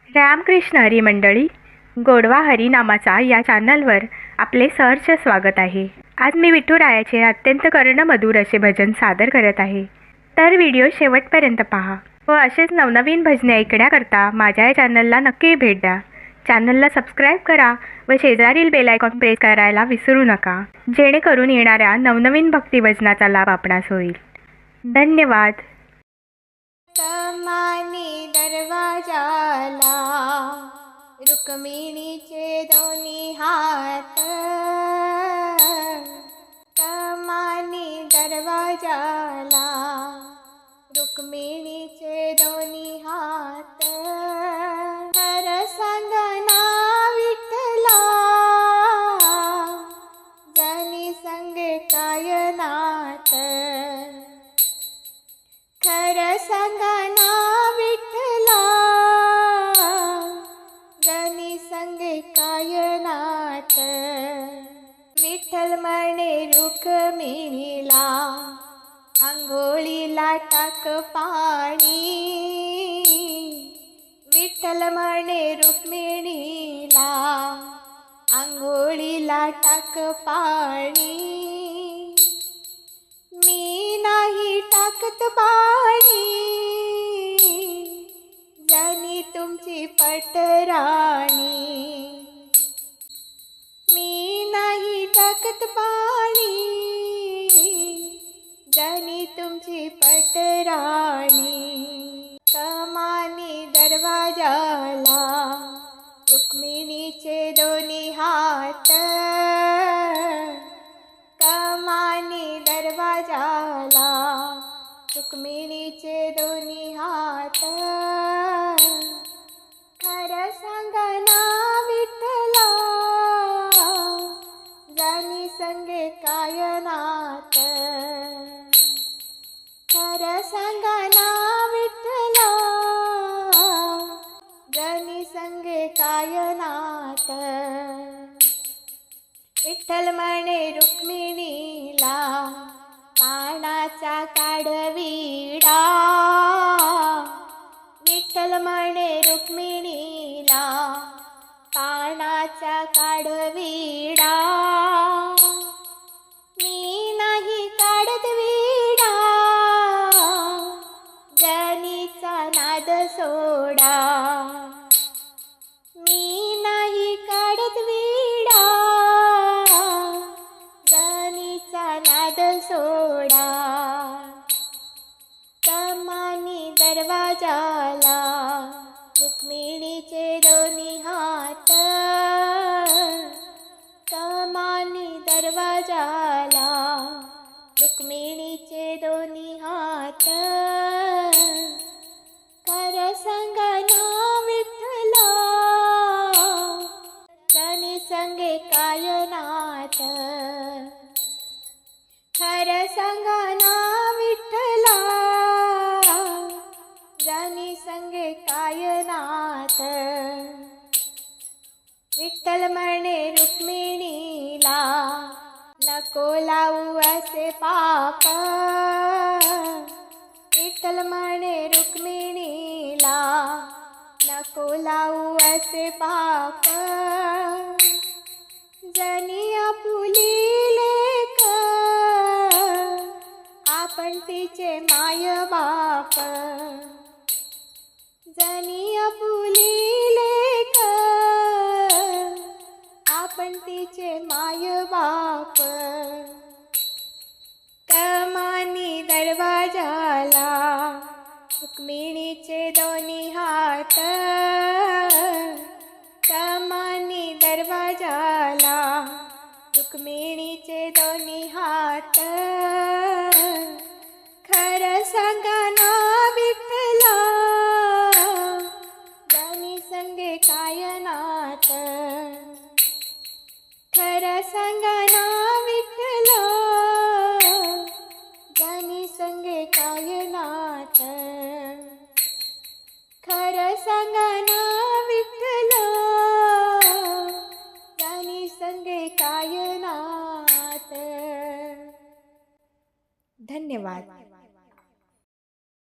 रामकृष्ण हरी मंडळी, गोडवा हरी नामाचा या चॅनलवर आपले सहर्ष स्वागत आहे। आज मी विठुरायाचे अत्यंत कर्णमधुर असे भजन सादर करत आहे, तर व्हिडिओ शेवटपर्यंत पहा व असेच नवनवीन भजने ऐकण्याकरता माझ्या या चॅनलला नक्की भेट द्या। चॅनलला सबस्क्राईब करा व शेजारील बेल आयकॉन प्रेस करायला विसरू नका, जेणेकरून येणाऱ्या नवनवीन भक्ती भजनाचा लाभ आपणास होईल। धन्यवाद। कमानी दरवाजाला रुक्मिणीचे दोन्ही हात, कमानी दरवाजाला रुक्मिणीचे दोन्ही हात। खर सांगना विठ्ठला जनी संगे काय नात, खर सांगना विठ्ठला जनी संगे काय नात। विठ्ठल म्हणे रुक्मिणीला आंघोळीला टाक पाणी, विठ्ठल म्हणे रुक्मिणीला आंघोळीला टाक पाणी। मी नाही टाकत पाणी जनी तुमची पटराणी, मी नाही टाकत पाणी जनी तुमची पटराणी। कमानी दरवाजाला रुक्मिणीचे दोन्ही हात, कमानी दरवाजाला रुक्मिणीचे दोन्ही हात। खर सांगना विठ्ठला जनी संगे काय नात, खर सांगना विठ्ठला जनी संगे काय नात। विठ्ठल म्हणे रुक्मिणीला पाण्याचा काढविडा, विठ्ठल म्हणे रुक्मिणीला पाण्याचा काढविडा। मी नाही काढत विडा जनीचा नाद सोडा, मी नाही काढत विडा जनीचा नाद सोडा। कमानी दरवाजाला रुक्मिणीचे दोन्ही हात, कमानी दरवाजाला रुक्मिणीचे दोन्ही हात। खर सांगना विठ्ठला जनी संगे काय नात, खर सांगना विठ्ठला जनी संगे काय नात। विठ्ठल म्हणे रुक्मिणीला नको लावू असे पाप, विठ्ठल म्हणे रुक्मिणीला नको लावू असे पाप। जनी आपुली लेक आपण तिचे माय बाप, जनी आपुली लेक आपण तिचे माय बाप। कमानी दरवाजाला रुक्मिणीचे दोन्ही हात, कमानी दरवाजाला रुक्मिणीचे दोन्ही हात। खर सांगना विठ्ठला जनी संगे काय नात, खर सांगना विठ्ठला जनी संगे काय नात। खर सांगना विठ्ठला जनी संगे काय नात। धन्यवाद।